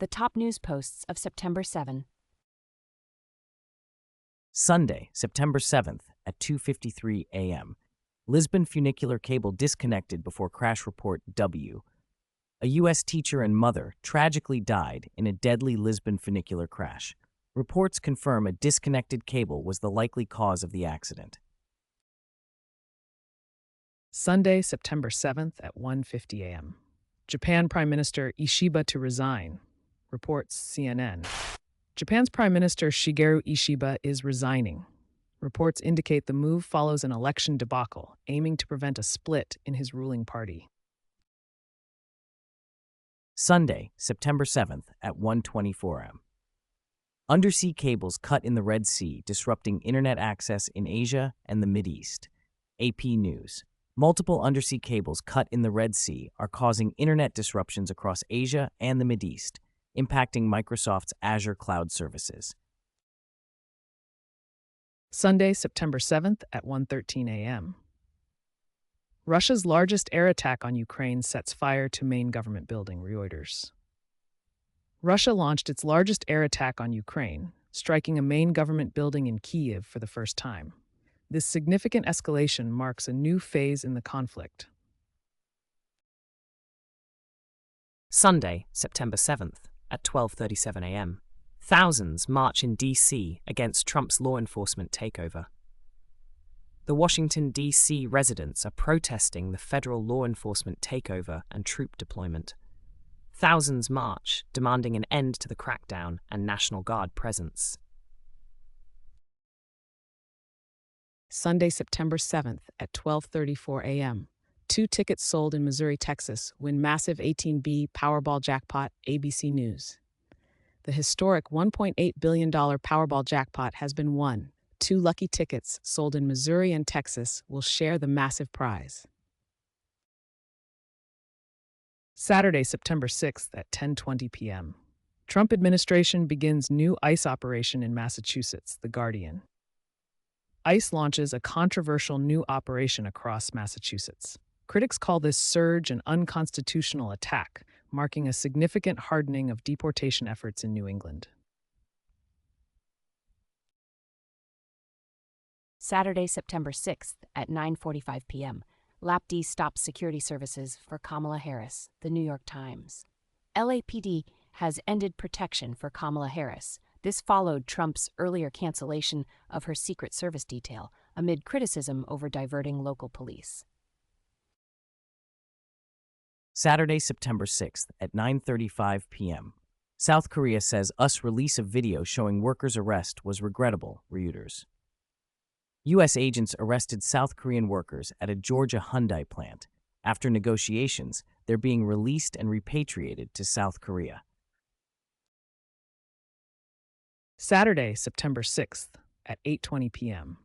The top news posts of September 7. Sunday, September 7th at 2:53 a.m. Lisbon funicular cable disconnected before crash report W. A U.S. teacher and mother tragically died in a deadly Lisbon funicular crash. Reports confirm a disconnected cable was the likely cause of the accident. Sunday, September 7th at 1:50 a.m. Japan Prime Minister Ishiba to resign, reports CNN. Japan's Prime Minister Shigeru Ishiba is resigning. Reports indicate the move follows an election debacle, aiming to prevent a split in his ruling party. Sunday, September 7th at 1:24 a.m. Undersea cables cut in the Red Sea, disrupting internet access in Asia and the Mideast. AP News. Multiple undersea cables cut in the Red Sea are causing internet disruptions across Asia and the Mideast, impacting Microsoft's Azure cloud services. Sunday, September 7th at 1:13 a.m. Russia's largest air attack on Ukraine sets fire to main government building, Reuters. Russia launched its largest air attack on Ukraine, striking a main government building in Kyiv for the first time. This significant escalation marks a new phase in the conflict. Sunday, September 7th, at 12:37 a.m. Thousands march in D.C. against Trump's law enforcement takeover. The Washington, D.C. residents are protesting the federal law enforcement takeover and troop deployment. Thousands march, demanding an end to the crackdown and National Guard presence. Sunday, September 7th at 12:34 a.m. 2 tickets sold in Missouri, Texas win massive 18B Powerball jackpot, ABC News. The historic $1.8 billion Powerball jackpot has been won. 2 lucky tickets sold in Missouri and Texas will share the massive prize. Saturday, September 6th at 10:20 p.m. Trump administration begins new ICE operation in Massachusetts, The Guardian. ICE launches a controversial new operation across Massachusetts. Critics call this surge an unconstitutional attack, marking a significant hardening of deportation efforts in New England. Saturday, September 6th at 9:45 p.m. LAPD stops security services for Kamala Harris, The New York Times. LAPD has ended protection for Kamala Harris. This followed Trump's earlier cancellation of her Secret Service detail amid criticism over diverting local police. Saturday, September 6th at 9:35 p.m. South Korea says US release of video showing workers' arrest was regrettable, Reuters. U.S. agents arrested South Korean workers at a Georgia Hyundai plant. After negotiations, they're being released and repatriated to South Korea. Saturday, September 6th at 8:20 p.m.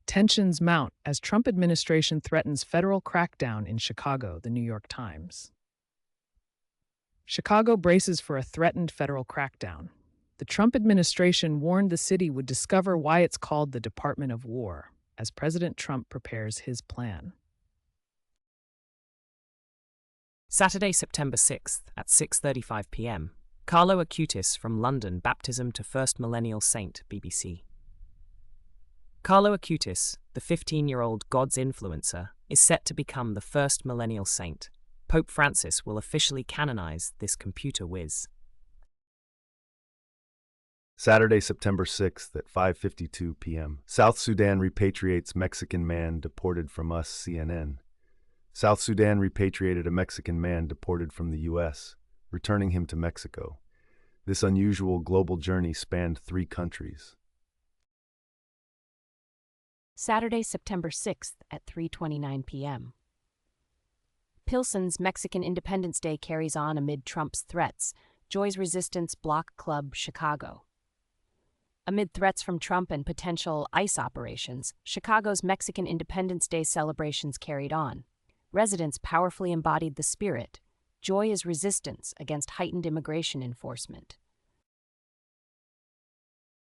Tensions mount as Trump administration threatens federal crackdown in Chicago, The New York Times. Chicago braces for a threatened federal crackdown. The Trump administration warned the city would discover why it's called the Department of War, as President Trump prepares his plan. Saturday, September 6th at 6:35 p.m. Carlo Acutis from London baptism to first millennial saint, BBC. Carlo Acutis, the 15-year-old God's influencer, is set to become the first millennial saint. Pope Francis will officially canonize this computer whiz. Saturday, September 6th at 5:52 p.m. South Sudan repatriates Mexican man deported from US, CNN. South Sudan repatriated a Mexican man deported from the U.S., returning him to Mexico. This unusual global journey spanned 3 countries. Saturday, September 6th at 3:29 p.m. Pilsen's Mexican Independence Day carries on amid Trump's threats. Joy's Resistance Block Club, Chicago. Amid threats from Trump and potential ICE operations, Chicago's Mexican Independence Day celebrations carried on. Residents powerfully embodied the spirit. Joy is resistance against heightened immigration enforcement.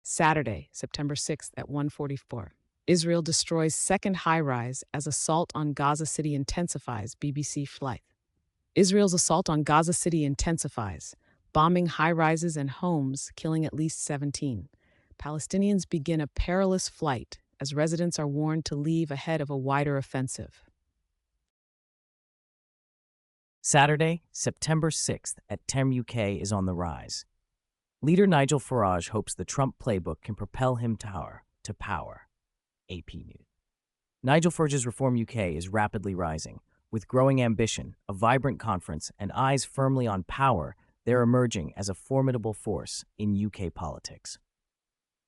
Saturday, September 6th at 1:44. Israel destroys second high-rise as assault on Gaza City intensifies, BBC flight. Israel's assault on Gaza City intensifies. bombing high rises and homes, killing at least 17. Palestinians begin a perilous flight as residents are warned to leave ahead of a wider offensive. Saturday, September 6th at Tem UK is on the rise. Leader Nigel Farage hopes the Trump playbook can propel him to power. AP News. Nigel Farage's Reform UK is rapidly rising. With growing ambition, a vibrant conference, and eyes firmly on power, they're emerging as a formidable force in UK politics.